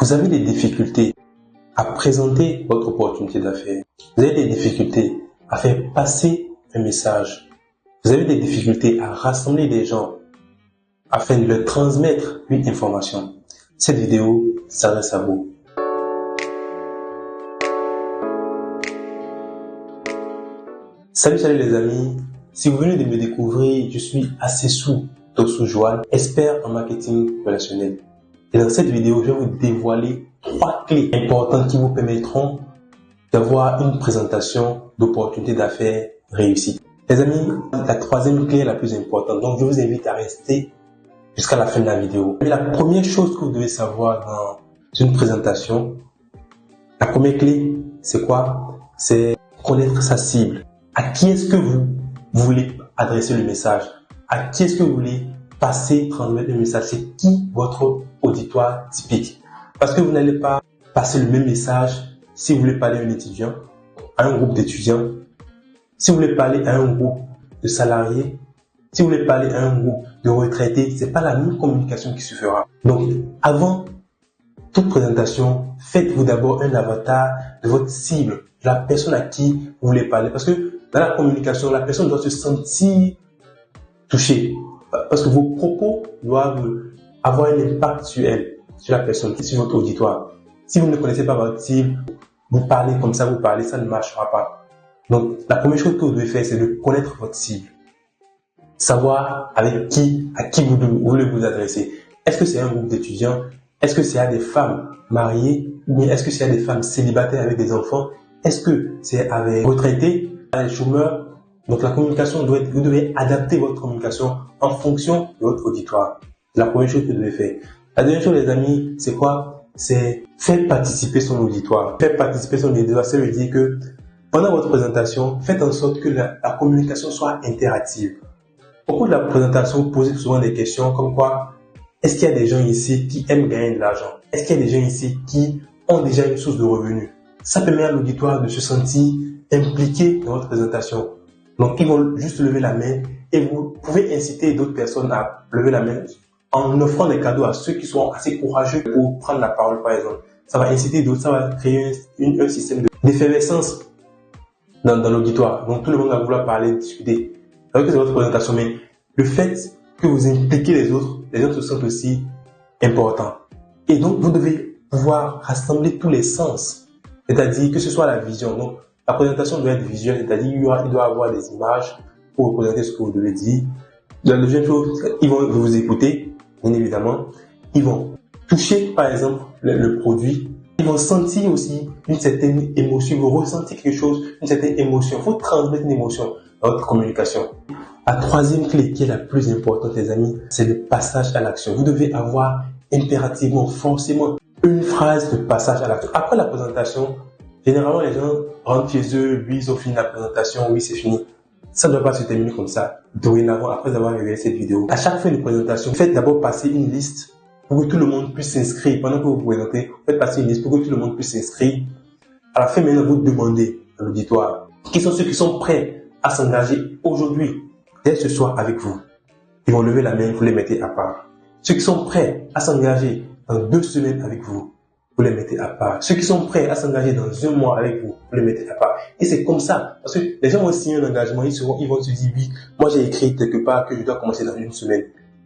Vous avez des difficultés à présenter votre opportunité d'affaires. Vous avez des difficultés à faire passer un message. Vous avez des difficultés à rassembler des gens afin de leur transmettre une information. Cette vidéo s'adresse à vous. Salut les amis. Si vous venez de me découvrir, je suis Assessou Joal, expert en marketing relationnel. Et dans cette vidéo, je vais vous dévoiler 3 clés importantes qui vous permettront d'avoir une présentation d'opportunités d'affaires réussie. Les amis, la 3e clé est la plus importante. Donc, je vous invite à rester jusqu'à la fin de la vidéo. Et la première chose que vous devez savoir dans une présentation, la première clé, c'est quoi? C'est connaître sa cible. À qui est-ce que vous voulez adresser le message? À qui est-ce que vous voulez transmettre le message? C'est qui votre auditoire typique? Parce que vous n'allez pas passer le même message si vous voulez parler à un étudiant, à un groupe d'étudiants, si vous voulez parler à un groupe de salariés, si vous voulez parler à un groupe de retraités, c'est pas la même communication qui se fera. Donc, avant toute présentation, faites-vous d'abord un avatar de votre cible, de la personne à qui vous voulez parler. Parce que dans la communication, la personne doit se sentir touchée. Parce que vos propos doivent avoir un impact sur elle, sur la personne, sur votre auditoire. Si vous ne connaissez pas votre cible, vous parlez comme ça, ça ne marchera pas. Donc, la première chose que vous devez faire, c'est de connaître votre cible. Savoir à qui vous voulez vous adresser. Est-ce que c'est un groupe d'étudiants? Est-ce que c'est à des femmes mariées? Ou bien est-ce que c'est à des femmes célibataires avec des enfants? Est-ce que c'est avec des retraités, des chômeurs? Donc la communication vous devez adapter votre communication en fonction de votre auditoire. C'est la première chose que vous devez faire. La deuxième chose, les amis, c'est quoi? C'est faire participer son auditoire. Faire participer son auditoire, ça veut dire que pendant votre présentation, faites en sorte que la communication soit interactive. Au cours de la présentation, posez souvent des questions comme quoi: est-ce qu'il y a des gens ici qui aiment gagner de l'argent? Est-ce qu'il y a des gens ici qui ont déjà une source de revenus? Ça permet à l'auditoire de se sentir impliqué dans votre présentation. Donc, ils vont juste lever la main et vous pouvez inciter d'autres personnes à lever la main en offrant des cadeaux à ceux qui sont assez courageux pour prendre la parole, par exemple. Ça va inciter d'autres, ça va créer un système d'effervescence dans l'auditoire. Donc, tout le monde va vouloir parler, discuter. C'est vrai que c'est votre présentation, mais le fait que vous impliquez les autres se sentent aussi importants. Et donc, vous devez pouvoir rassembler tous les sens. C'est-à-dire que ce soit la vision. Donc, la présentation doit être visuelle, c'est-à-dire il doit avoir des images pour représenter ce que vous devez dire. La deuxième chose, ils vont vous écouter, bien évidemment. Ils vont toucher, par exemple, le produit. Ils vont sentir aussi une certaine émotion. Ils vont ressentir quelque chose, une certaine émotion. Il faut transmettre une émotion dans votre communication. La 3e clé qui est la plus importante, les amis, c'est le passage à l'action. Vous devez avoir impérativement, forcément, une phrase de passage à l'action. Après la présentation, généralement, les gens rentrent chez eux, oui, ils ont fini la présentation, oui, c'est fini. Ça ne doit pas se terminer comme ça. Dorénavant, après avoir regardé cette vidéo, à chaque fin de présentation, faites d'abord passer une liste pour que tout le monde puisse s'inscrire. Pendant que vous présentez, faites passer une liste pour que tout le monde puisse s'inscrire. À la fin, maintenant, vous demandez à l'auditoire qui sont ceux qui sont prêts à s'engager aujourd'hui, dès ce soir avec vous. Ils vont lever la main, vous les mettez à part. Ceux qui sont prêts à s'engager dans 2 semaines avec vous, vous les mettez à part. Ceux qui sont prêts à s'engager dans 1 mois avec vous, vous les mettez à part. Et c'est comme ça. Parce que les gens vont signer un engagement, ils vont se dire: oui, moi j'ai écrit quelque part que je dois commencer dans 1 semaine.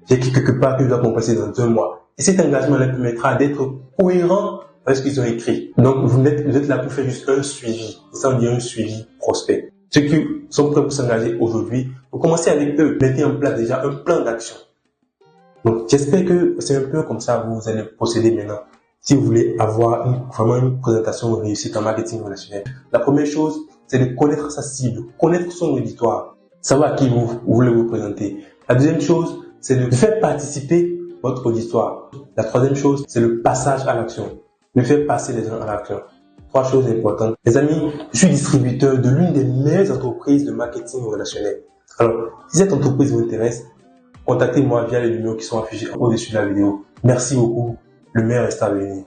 J'ai écrit quelque part que je dois commencer dans 1 mois. Et cet engagement leur permettra d'être cohérent avec ce qu'ils ont écrit. Donc vous êtes là pour faire juste un suivi. Ça veut dire un suivi prospect. Ceux qui sont prêts pour s'engager aujourd'hui, vous commencez avec eux. Mettez en place déjà un plan d'action. Donc j'espère que c'est un peu comme ça que vous allez procéder maintenant. Si vous voulez avoir vraiment une présentation réussie en marketing relationnel, la première chose, c'est de connaître sa cible, connaître son auditoire, savoir à qui vous voulez vous présenter. La deuxième chose, c'est de faire participer votre auditoire. La 3e chose, c'est le passage à l'action, de faire passer les gens à l'action. 3 choses importantes. Les amis, je suis distributeur de l'une des meilleures entreprises de marketing relationnel. Alors, si cette entreprise vous intéresse, contactez-moi via les numéros qui sont affichés au-dessus de la vidéo. Merci beaucoup. Le meilleur reste à venir.